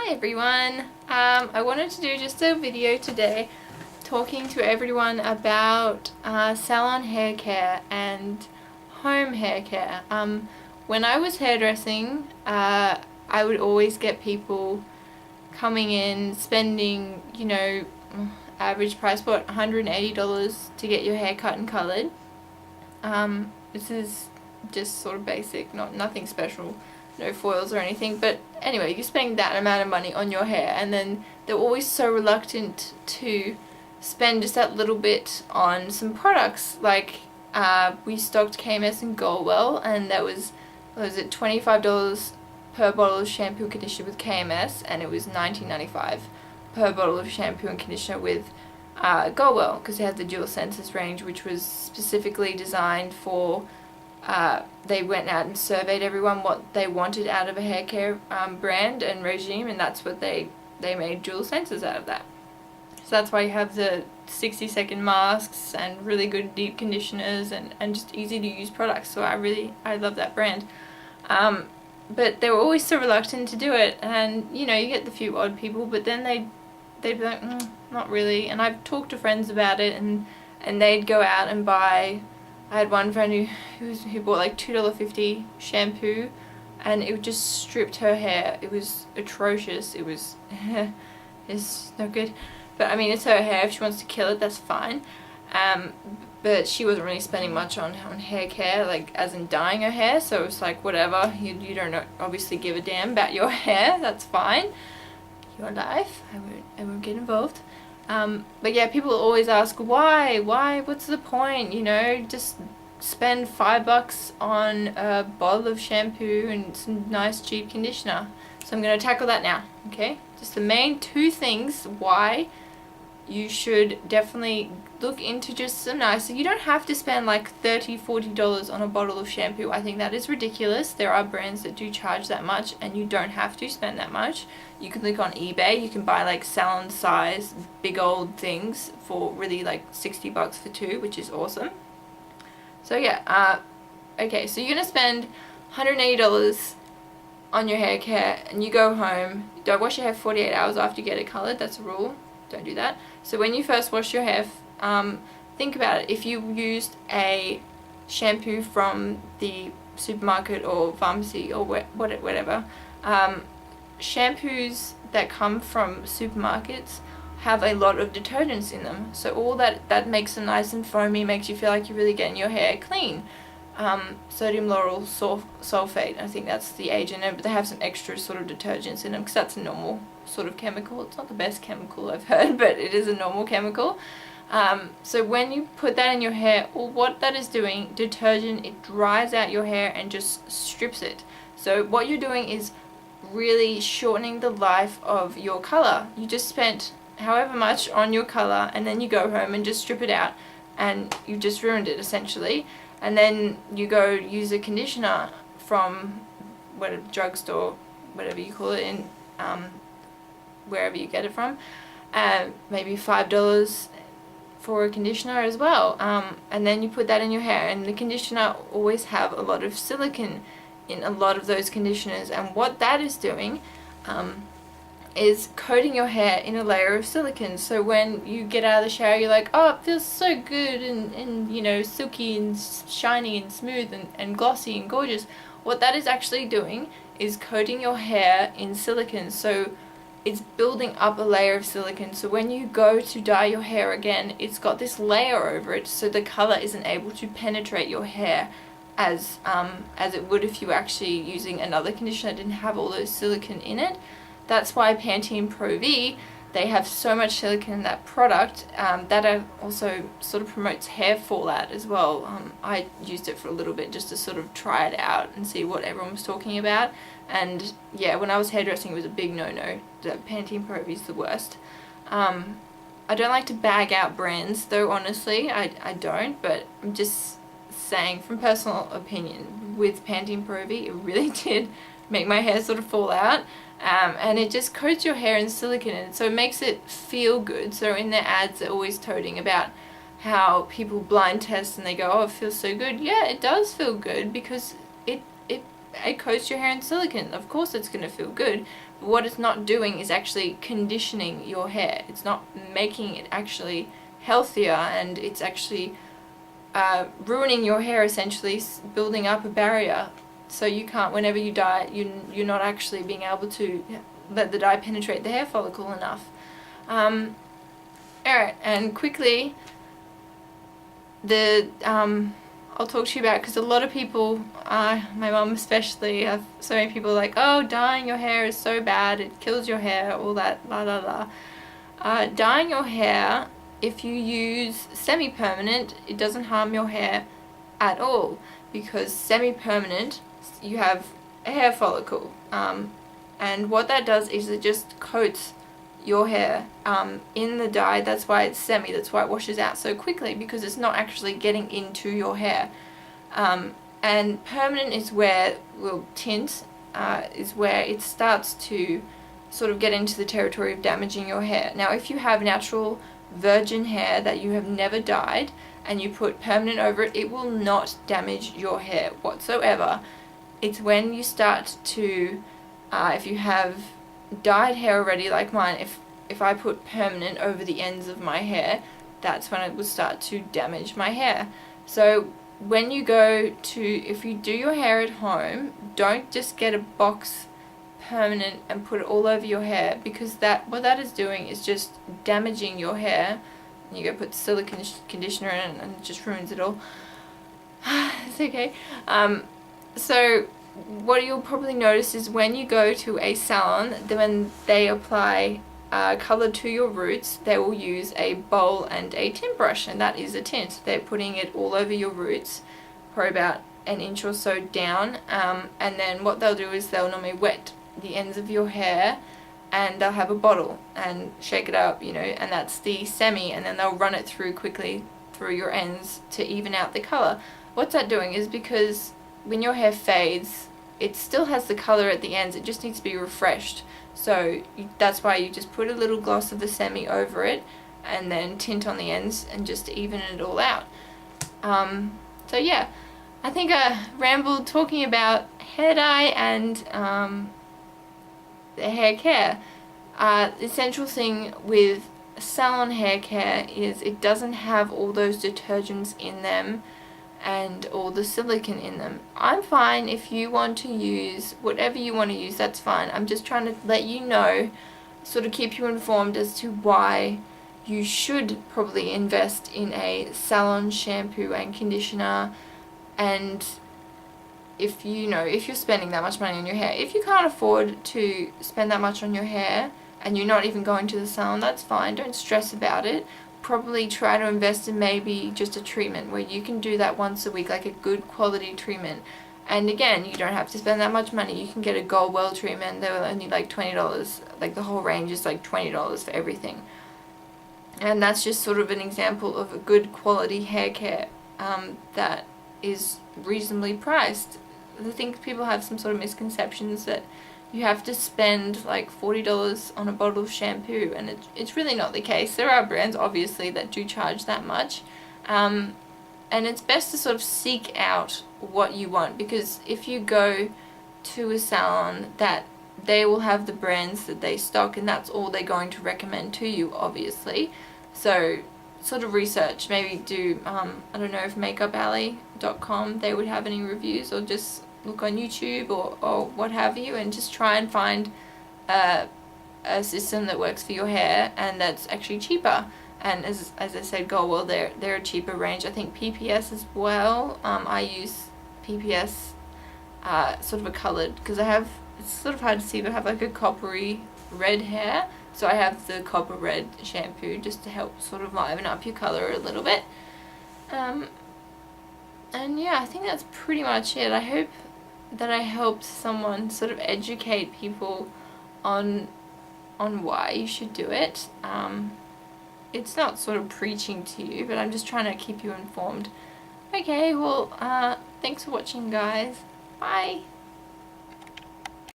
Hi everyone, I wanted to do just a video today talking to everyone about salon hair care and home hair care. When I was hairdressing, I would always get people coming in spending, average price, what, $180 to get your hair cut and coloured. This is just sort of basic, nothing special. No foils or anything, but anyway, you're spending that amount of money on your hair, and then they're always so reluctant to spend just that little bit on some products. Like we stocked KMS and Goldwell, and that was it $25 per bottle of shampoo and conditioner with KMS, and it was $19.95 per bottle of shampoo and conditioner with Goldwell, because it had the dual senses range, which was specifically designed for they went out and surveyed everyone what they wanted out of a hair care brand and regime, and that's what they made dual senses out of that. So that's why you have the 60-second masks and really good deep conditioners and just easy to use products. So I love that brand. But they were always so reluctant to do it, and you get the few odd people, but then they'd be like, not really. And I've talked to friends about it, and they'd go out and buy. I had one friend who bought like $2.50 shampoo, and it just stripped her hair. It was atrocious. It was it's no good. But I mean, it's her hair. If she wants to kill it, that's fine. But she wasn't really spending much on hair care, like as in dyeing her hair. So it was like, whatever. You don't obviously give a damn about your hair. That's fine. Your life. I won't get involved. But yeah, people always ask, why, what's the point, just spend $5 on a bottle of shampoo and some nice cheap conditioner. So I'm going to tackle that now, okay? Just the main two things why you should definitely look into just some nice. You don't have to spend like $30, $40 on a bottle of shampoo. I think that is ridiculous. There are brands that do charge that much, and you don't have to spend that much. You can look on eBay. You can buy like Salon size big old things for really like $60 for two, which is awesome. So yeah, okay, so you're gonna spend $180 on your hair care, and you go home. Don't wash your hair 48 hours after you get it colored. That's a rule. Don't do that. So when you first wash your hair, think about it. If you used a shampoo from the supermarket or pharmacy or whatever, shampoos that come from supermarkets have a lot of detergents in them. So all that makes them nice and foamy, makes you feel like you're really getting your hair clean. Sodium lauryl sulfate, I think that's the agent, but they have some extra sort of detergents in them because that's a normal sort of chemical. It's not the best chemical I've heard, but it is a normal chemical. So when you put that in your hair, what that is doing, detergent, it dries out your hair and just strips it. So what you're doing is really shortening the life of your color. You just spent however much on your color, and then you go home and just strip it out, and you just ruined it essentially. And then you go use a conditioner from whatever drugstore, whatever you call it, in wherever you get it from, maybe $5 for a conditioner as well, and then you put that in your hair. And the conditioner always have a lot of silicone in a lot of those conditioners, and what that is doing is coating your hair in a layer of silicone. So when you get out of the shower, you're like, oh, it feels so good and silky and shiny and smooth and glossy and gorgeous. What that is actually doing is coating your hair in silicone. So it's building up a layer of silicone. So when you go to dye your hair again, it's got this layer over it, so the color isn't able to penetrate your hair as it would if you were actually using another conditioner that didn't have all those silicone in it. That's why Pantene Pro V, they have so much silicone in that product that also sort of promotes hair fallout as well. I used it for a little bit just to sort of try it out and see what everyone was talking about. And yeah, when I was hairdressing, it was a big no-no. The Pantene Pro V is the worst. I don't like to bag out brands though, honestly. I don't, but I'm just saying from personal opinion, with Pantene Pro V, it really did make my hair sort of fall out. And it just coats your hair in silicone, and so it makes it feel good. So in their ads, they're always toting about how people blind test and they go, oh, it feels so good. Yeah, it does feel good because it coats your hair in silicone. Of course it's going to feel good, what it's not doing is actually conditioning your hair. It's not making it actually healthier, and it's actually ruining your hair, essentially building up a barrier, so you can't, whenever you dye it, you're not actually being able to let the dye penetrate the hair follicle enough. Alright, and quickly, I'll talk to you about, because a lot of people, my mum especially, have so many people like, oh, dyeing your hair is so bad, it kills your hair, all that, la la la. Dyeing your hair, if you use semi-permanent, it doesn't harm your hair at all, because semi-permanent, you have a hair follicle, and what that does is it just coats your hair in the dye. That's why it's semi, that's why it washes out so quickly, because it's not actually getting into your hair. And permanent is where, well, tint is where it starts to sort of get into the territory of damaging your hair. Now, if you have natural virgin hair that you have never dyed and you put permanent over it, it will not damage your hair whatsoever. It's when you start to, if you have dyed hair already like mine, if I put permanent over the ends of my hair, that's when it will start to damage my hair. So when you go to, if you do your hair at home, don't just get a box permanent and put it all over your hair, because what that is doing is just damaging your hair. You go put silicone conditioner in and it just ruins it all. It's okay. So what you'll probably notice is when you go to a salon, when they apply colour to your roots, they will use a bowl and a tint brush, and that is a tint. They're putting it all over your roots for about an inch or so down, and then what they'll do is they'll normally wet the ends of your hair, and they'll have a bottle and shake it up, you know, and that's the semi, and then they'll run it through quickly through your ends to even out the colour. What's that doing is, because when your hair fades, it still has the colour at the ends, it just needs to be refreshed. So that's why you just put a little gloss of the semi over it and then tint on the ends, and just to even it all out. So yeah, I think I rambled talking about hair dye and the hair care. The essential thing with Salon hair care is it doesn't have all those detergents in them and all the silicone in them. I'm fine if you want to use whatever you want to use, that's fine. I'm just trying to let you know, sort of keep you informed as to why you should probably invest in a Salon shampoo and conditioner. And if you're spending that much money on your hair, if you can't afford to spend that much on your hair and you're not even going to the salon, that's fine, don't stress about it. Probably try to invest in maybe just a treatment where you can do that once a week, like a good quality treatment. And again, you don't have to spend that much money. You can get a Gold Well treatment, they're only like $20, like the whole range is like $20 for everything. And that's just sort of an example of a good quality hair care that is reasonably priced. I think people have some sort of misconceptions that you have to spend like $40 on a bottle of shampoo, and it's really not the case. There are brands obviously that do charge that much, and it's best to sort of seek out what you want, because if you go to a salon, that they will have the brands that they stock, and that's all they're going to recommend to you, obviously. So sort of research, maybe do I don't know if makeupalley.com they would have any reviews, or just look on YouTube or what have you, and just try and find a system that works for your hair and that's actually cheaper. And as I said, Gold Well, they're a cheaper range. I think PPS as well. I use PPS sort of a coloured, because it's sort of hard to see, but I have like a coppery red hair, so I have the copper red shampoo just to help sort of liven up your colour a little bit. And yeah, I think that's pretty much it. I hope that I helped someone sort of educate people on why you should do it. It's not sort of preaching to you, but I'm just trying to keep you informed. Okay, well, thanks for watching, guys. Bye!